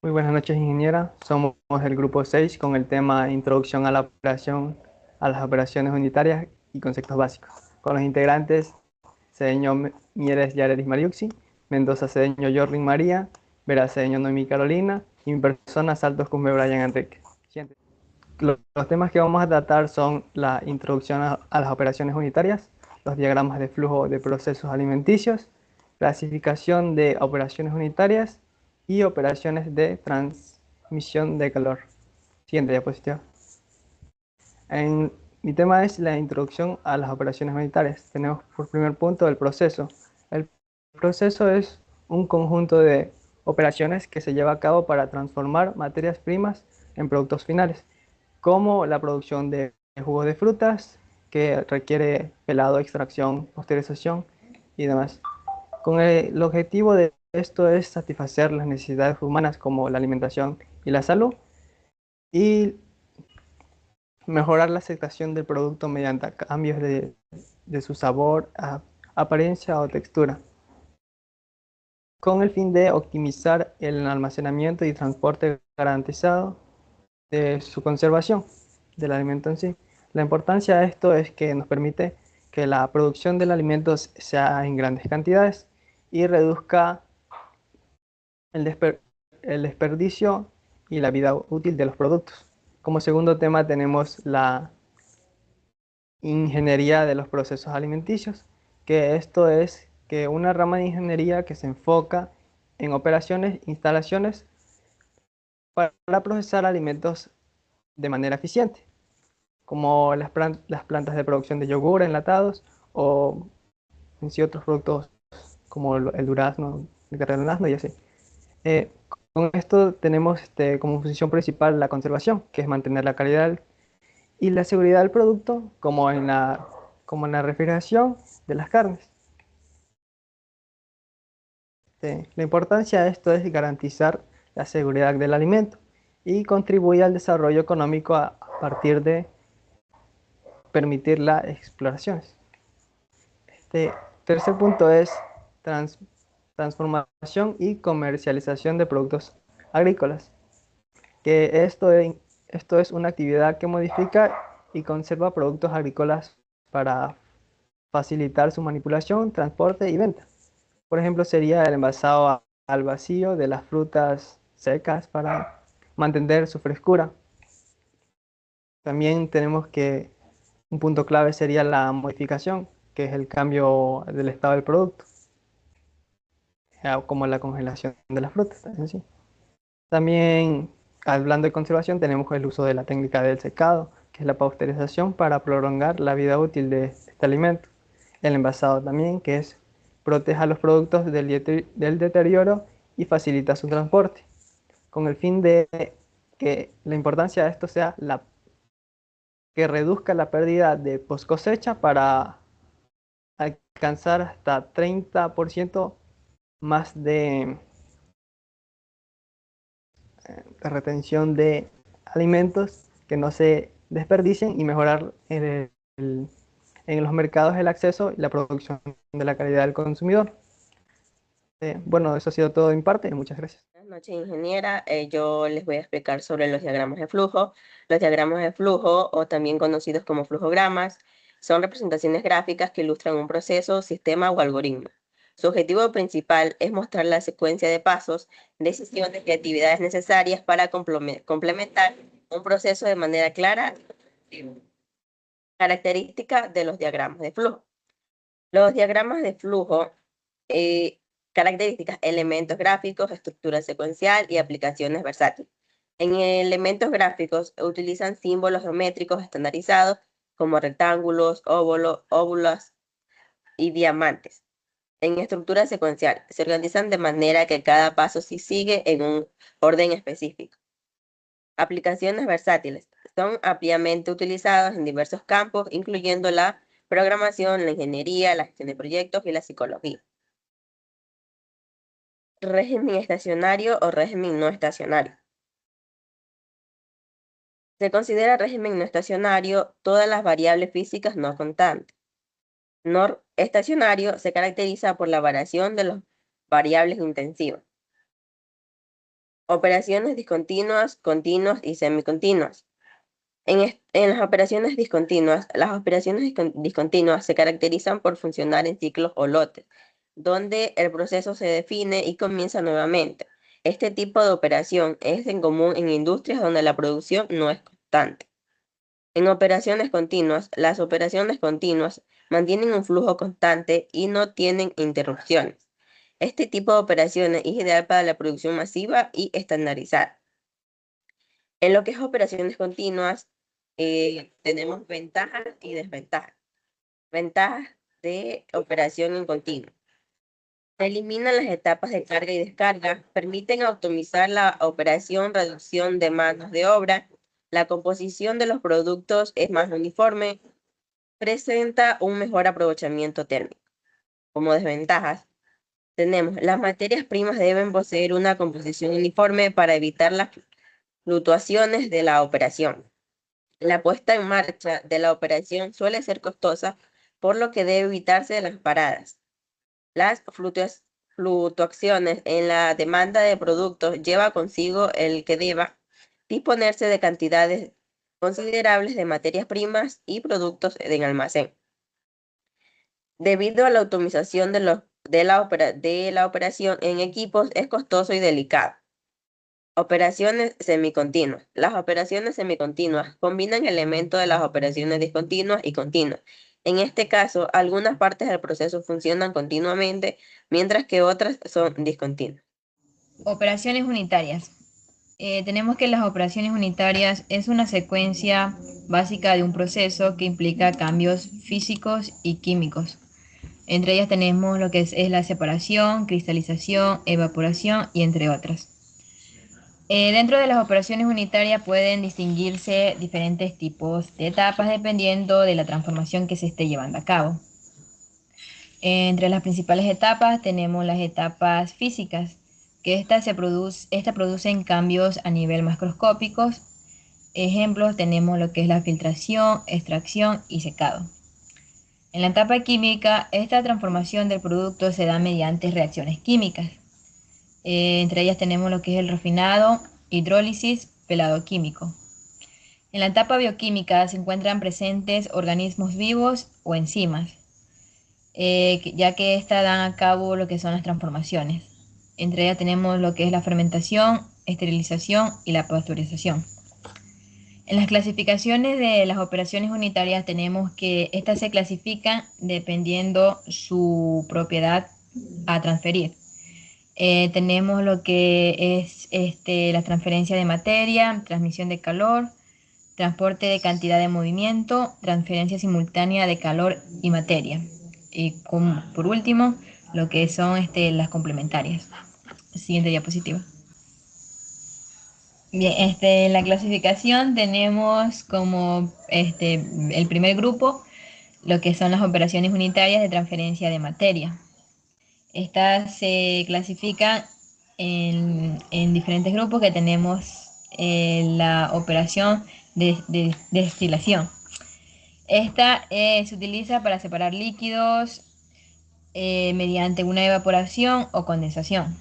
Muy buenas noches, ingeniera. Somos el grupo 6 con el tema Introducción a la operación, a las operaciones unitarias y conceptos básicos. Con los integrantes Cedeño Mieres Yaredis Mariuxi, Mendoza Cedeño Jorlin María, Vera Cedeño Noemí Carolina y mi persona Saltos Cusme Brian Enrique. Siguiente. Los temas que vamos a tratar son la introducción a las operaciones unitarias, los diagramas de flujo de procesos alimenticios, clasificación de operaciones unitarias y operaciones de transmisión de calor. Siguiente diapositiva. Mi tema es la introducción a las operaciones unitarias. Tenemos por primer punto el proceso. El proceso es un conjunto de operaciones que se lleva a cabo para transformar materias primas en productos finales, como la producción de jugos de frutas, que requiere pelado, extracción, pasteurización y demás. El objetivo de esto es satisfacer las necesidades humanas como la alimentación y la salud y mejorar la aceptación del producto mediante cambios de su sabor, apariencia o textura, con el fin de optimizar el almacenamiento y transporte garantizado de su conservación del alimento en sí. La importancia de esto es que nos permite que la producción del alimento sea en grandes cantidades y reduzca el, desper- el desperdicio y la vida útil de los productos. Como segundo tema tenemos la ingeniería de los procesos alimenticios, que esto es que una rama de ingeniería que se enfoca en operaciones, instalaciones para procesar alimentos de manera eficiente, como las plantas de producción de yogur enlatados o en sí otros productos como el durazno, el durazno y así. Eh, con esto tenemos como función principal la conservación, que es mantener la calidad y la seguridad del producto, como en la refrigeración de las carnes. La importancia de esto es garantizar la seguridad del alimento y contribuye al desarrollo económico a partir de permitir las exploraciones. Este tercer punto es trans- transformación y comercialización de productos agrícolas, que esto es una actividad que modifica y conserva productos agrícolas para facilitar su manipulación, transporte y venta. Por ejemplo, sería el envasado al vacío de las frutas secas para mantener su frescura. También tenemos que un punto clave sería la modificación, que es el cambio del estado del producto, como la congelación de las frutas en sí. También, hablando de conservación, tenemos el uso de la técnica del secado, que es la pasteurización para prolongar la vida útil de este alimento. El envasado también, que es proteja los productos del deterioro y facilita su transporte, con el fin de que la importancia de esto sea que reduzca la pérdida de post cosecha para alcanzar hasta 30% más de retención de alimentos que no se desperdicien y mejorar en los mercados el acceso y la producción de la calidad del consumidor. Bueno, eso ha sido todo en parte. Muchas gracias. Buenas noches, ingeniera. Yo les voy a explicar sobre los diagramas de flujo. Los diagramas de flujo, o también conocidos como flujogramas, son representaciones gráficas que ilustran un proceso, sistema o algoritmo. Su objetivo principal es mostrar la secuencia de pasos, decisiones y actividades necesarias para complementar un proceso de manera clara. Característica de los diagramas de flujo. Los diagramas de flujo, eh, características, elementos gráficos, estructura secuencial y aplicaciones versátiles. En elementos gráficos utilizan símbolos geométricos estandarizados como rectángulos, óvulos y diamantes. En estructura secuencial se organizan de manera que cada paso sí sigue en un orden específico. Aplicaciones versátiles son ampliamente utilizadas en diversos campos, incluyendo la programación, la ingeniería, la gestión de proyectos y la psicología. Régimen estacionario o régimen no estacionario. Se considera régimen no estacionario todas las variables físicas no constantes. No estacionario se caracteriza por la variación de las variables intensivas. Operaciones discontinuas, continuas y semicontinuas. En las operaciones discontinuas, discontinuas se caracterizan por funcionar en ciclos o lotes, donde el proceso se define y comienza nuevamente. Este tipo de operación es en común en industrias donde la producción no es constante. En operaciones continuas, las operaciones continuas mantienen un flujo constante y no tienen interrupciones. Este tipo de operaciones es ideal para la producción masiva y estandarizada. En lo que es operaciones continuas, tenemos ventajas y desventajas. Ventajas de operación en continuo. Eliminan las etapas de carga y descarga, permiten optimizar la operación, reducción de manos de obra, la composición de los productos es más uniforme, presenta un mejor aprovechamiento térmico. Como desventajas, tenemos las materias primas deben poseer una composición uniforme para evitar las fluctuaciones de la operación. La puesta en marcha de la operación suele ser costosa, por lo que debe evitarse las paradas. Las fluctuaciones en la demanda de productos lleva consigo el que deba disponerse de cantidades considerables de materias primas y productos en almacén. Debido a la optimización de la operación en equipos, es costoso y delicado. Operaciones semicontinuas. Las operaciones semicontinuas combinan elementos de las operaciones discontinuas y continuas. En este caso, algunas partes del proceso funcionan continuamente, mientras que otras son discontinuas. Operaciones unitarias. Tenemos que las operaciones unitarias es una secuencia básica de un proceso que implica cambios físicos y químicos. Entre ellas tenemos lo que es la separación, cristalización, evaporación y entre otras. Dentro de las operaciones unitarias pueden distinguirse diferentes tipos de etapas dependiendo de la transformación que se esté llevando a cabo. Entre las principales etapas tenemos las etapas físicas, que estas producen cambios a nivel macroscópicos. Ejemplos tenemos lo que es la filtración, extracción y secado. En la etapa química, esta transformación del producto se da mediante reacciones químicas. Entre ellas tenemos lo que es el refinado, hidrólisis, pelado químico. En la etapa bioquímica se encuentran presentes organismos vivos o enzimas, ya que éstas dan a cabo lo que son las transformaciones. Entre ellas tenemos lo que es la fermentación, esterilización y la pasteurización. En las clasificaciones de las operaciones unitarias tenemos que estas se clasifican dependiendo su propiedad a transferir. Tenemos lo que es la transferencia de materia, transmisión de calor, transporte de cantidad de movimiento, transferencia simultánea de calor y materia. Y por último, lo que son las complementarias. Siguiente diapositiva. Bien, en la clasificación tenemos como el primer grupo lo que son las operaciones unitarias de transferencia de materia. Estas se clasifican en diferentes grupos que tenemos la operación de destilación. Esta se utiliza para separar líquidos mediante una evaporación o condensación.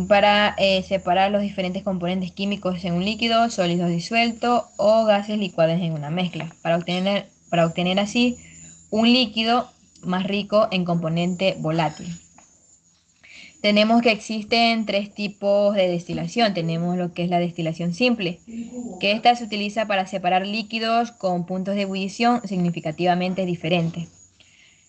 Para separar los diferentes componentes químicos en un líquido, sólidos disueltos o gases licuados en una mezcla, para obtener así un líquido más rico en componente volátil. Tenemos que existen tres tipos de destilación. Tenemos lo que es la destilación simple, que esta se utiliza para separar líquidos con puntos de ebullición significativamente diferentes.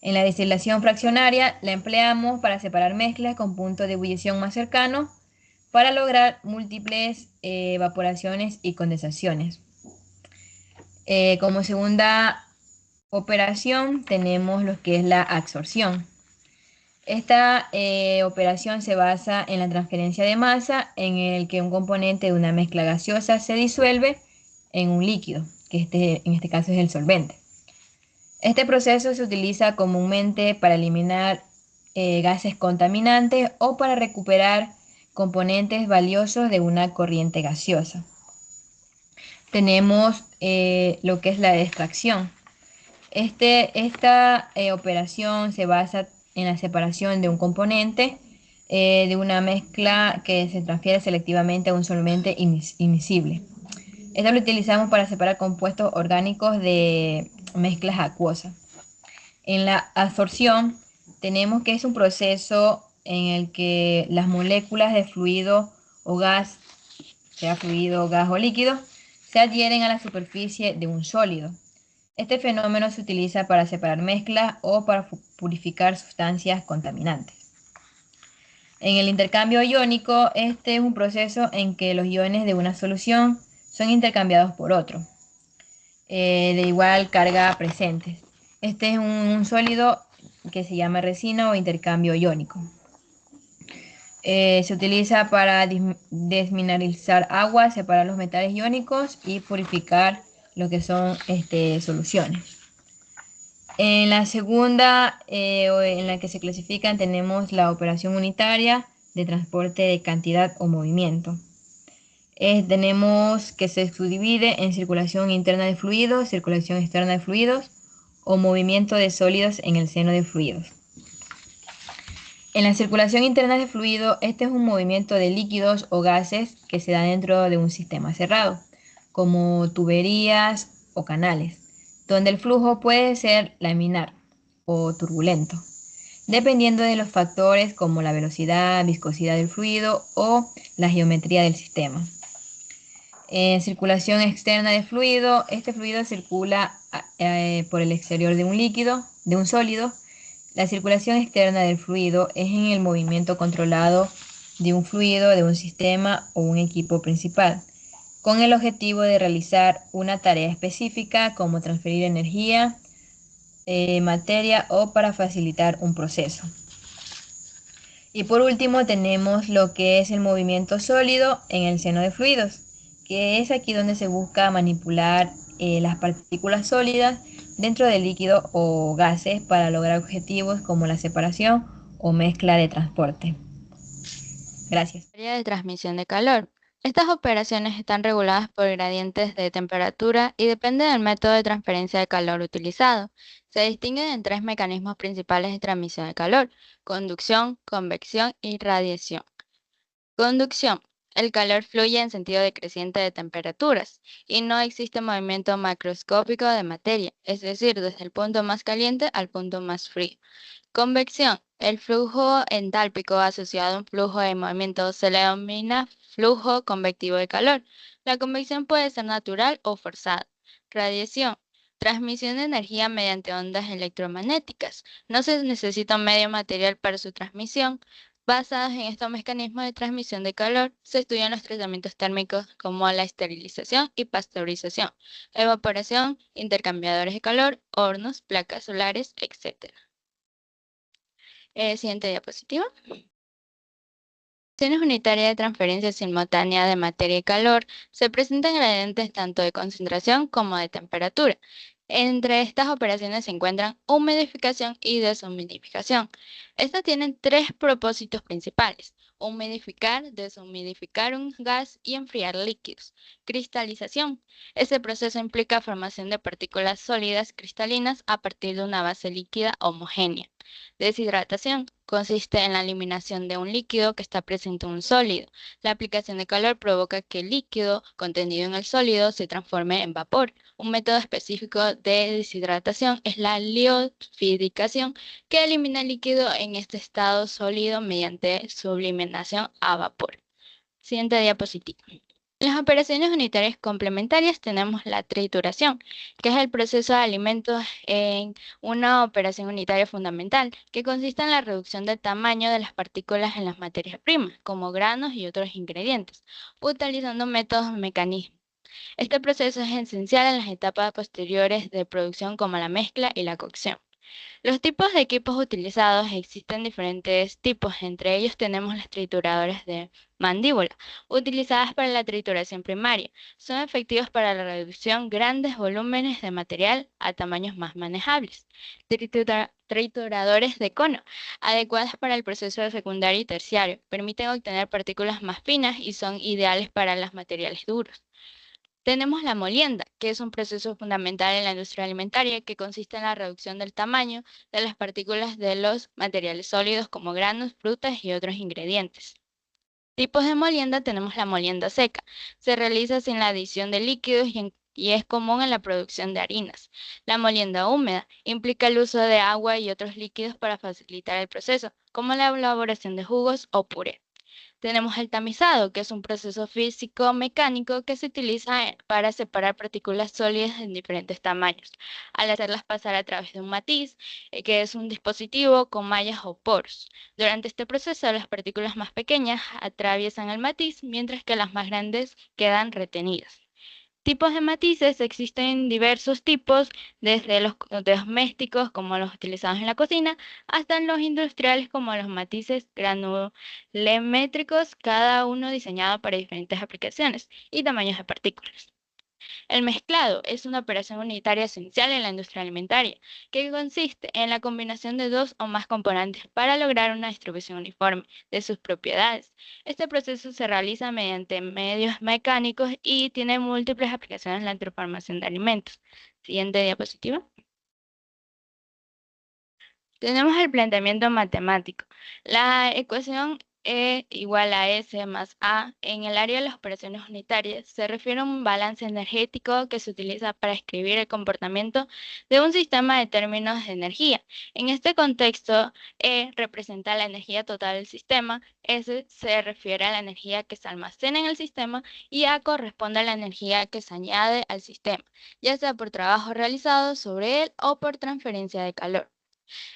En la destilación fraccionaria la empleamos para separar mezclas con puntos de ebullición más cercanos para lograr múltiples evaporaciones y condensaciones. Como segunda operación tenemos lo que es la absorción. Esta operación se basa en la transferencia de masa en el que un componente de una mezcla gaseosa se disuelve en un líquido, que en este caso es el solvente. Este proceso se utiliza comúnmente para eliminar gases contaminantes o para recuperar componentes valiosos de una corriente gaseosa. Tenemos lo que es la extracción. Esta operación se basa en la separación de un componente de una mezcla que se transfiere selectivamente a un solvente imisible. Esto lo utilizamos para separar compuestos orgánicos de mezclas acuosas. En la absorción tenemos que es un proceso en el que las moléculas de fluido o gas, sea fluido, gas o líquido, se adhieren a la superficie de un sólido. Este fenómeno se utiliza para separar mezclas o para purificar sustancias contaminantes. En el intercambio iónico, este es un proceso en que los iones de una solución son intercambiados por otro, de igual carga presentes. Este es un sólido que se llama resina o intercambio iónico. Se utiliza para desmineralizar agua, separar los metales iónicos y purificar lo que son soluciones. En la segunda, o en la que se clasifican, tenemos la operación unitaria de transporte de cantidad o movimiento. Tenemos que se subdivide en circulación interna de fluidos, circulación externa de fluidos o movimiento de sólidos en el seno de fluidos. En la circulación interna de fluido, este es un movimiento de líquidos o gases que se da dentro de un sistema cerrado, como tuberías o canales, donde el flujo puede ser laminar o turbulento, dependiendo de los factores como la velocidad, viscosidad del fluido o la geometría del sistema. En circulación externa de fluido, este fluido circula por el exterior de un líquido, de un sólido. La circulación externa del fluido es en el movimiento controlado de un fluido, de un sistema o un equipo principal, con el objetivo de realizar una tarea específica como transferir energía, materia o para facilitar un proceso. Y por último tenemos lo que es el movimiento sólido en el seno de fluidos, que es aquí donde se busca manipular las partículas sólidas dentro del líquido o gases para lograr objetivos como la separación o mezcla de transporte. Gracias. Área de transmisión de calor. Estas operaciones están reguladas por gradientes de temperatura y dependen del método de transferencia de calor utilizado. Se distinguen en tres mecanismos principales de transmisión de calor: conducción, convección y radiación. Conducción. El calor fluye en sentido decreciente de temperaturas y no existe movimiento macroscópico de materia, es decir, desde el punto más caliente al punto más frío. Convección. El flujo entálpico asociado a un flujo de movimiento se le denomina flujo convectivo de calor. La convección puede ser natural o forzada. Radiación. Transmisión de energía mediante ondas electromagnéticas. No se necesita un medio material para su transmisión. Basados en estos mecanismos de transmisión de calor, se estudian los tratamientos térmicos como la esterilización y pasteurización, evaporación, intercambiadores de calor, hornos, placas solares, etc. Siguiente diapositiva. Operaciones unitarias de transferencia simultánea de materia y calor se presentan gradientes tanto de concentración como de temperatura. Entre estas operaciones se encuentran humidificación y deshumidificación. Estas tienen tres propósitos principales: humidificar, deshumidificar un gas y enfriar líquidos. Cristalización. Este proceso implica formación de partículas sólidas cristalinas a partir de una base líquida homogénea. Deshidratación. Consiste en la eliminación de un líquido que está presente en un sólido. La aplicación de calor provoca que el líquido contenido en el sólido se transforme en vapor. Un método específico de deshidratación es la liofilización, que elimina el líquido en este estado sólido mediante sublimación a vapor. Siguiente diapositiva. En las operaciones unitarias complementarias tenemos la trituración, que es el proceso de alimentos en una operación unitaria fundamental, que consiste en la reducción del tamaño de las partículas en las materias primas, como granos y otros ingredientes, utilizando métodos mecanismos. Este proceso es esencial en las etapas posteriores de producción como la mezcla y la cocción. Los tipos de equipos utilizados: existen diferentes tipos, entre ellos tenemos las trituradoras de mandíbula, utilizadas para la trituración primaria. Son efectivos para la reducción de grandes volúmenes de material a tamaños más manejables. Trituradores de cono, adecuadas para el proceso secundario y terciario, permiten obtener partículas más finas y son ideales para los materiales duros. Tenemos la molienda, que es un proceso fundamental en la industria alimentaria que consiste en la reducción del tamaño de las partículas de los materiales sólidos como granos, frutas y otros ingredientes. Tipos de molienda tenemos la molienda seca. Se realiza sin la adición de líquidos y es común en la producción de harinas. La molienda húmeda implica el uso de agua y otros líquidos para facilitar el proceso, como la elaboración de jugos o puré. Tenemos el tamizado, que es un proceso físico-mecánico que se utiliza para separar partículas sólidas en diferentes tamaños, al hacerlas pasar a través de un matiz, que es un dispositivo con mallas o poros. Durante este proceso, las partículas más pequeñas atraviesan el matiz, mientras que las más grandes quedan retenidas. Tipos de matices existen diversos tipos, desde los domésticos como los utilizados en la cocina, hasta los industriales como los matices granulométricos, cada uno diseñado para diferentes aplicaciones y tamaños de partículas. El mezclado es una operación unitaria esencial en la industria alimentaria, que consiste en la combinación de dos o más componentes para lograr una distribución uniforme de sus propiedades. Este proceso se realiza mediante medios mecánicos y tiene múltiples aplicaciones en la transformación de alimentos. Siguiente diapositiva. Tenemos el planteamiento matemático. La ecuación E igual a S más A en el área de las operaciones unitarias se refiere a un balance energético que se utiliza para escribir el comportamiento de un sistema de términos de energía. En este contexto, E representa la energía total del sistema, S se refiere a la energía que se almacena en el sistema y A corresponde a la energía que se añade al sistema, ya sea por trabajo realizado sobre él o por transferencia de calor.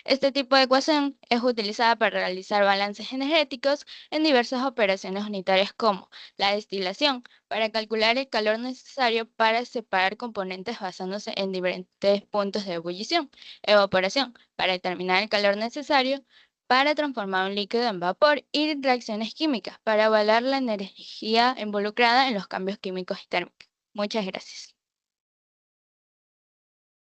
Este tipo de ecuación es utilizada para realizar balances energéticos en diversas operaciones unitarias como la destilación, para calcular el calor necesario para separar componentes basándose en diferentes puntos de ebullición, evaporación, para determinar el calor necesario para transformar un líquido en vapor y reacciones químicas, para evaluar la energía involucrada en los cambios químicos y térmicos. Muchas gracias.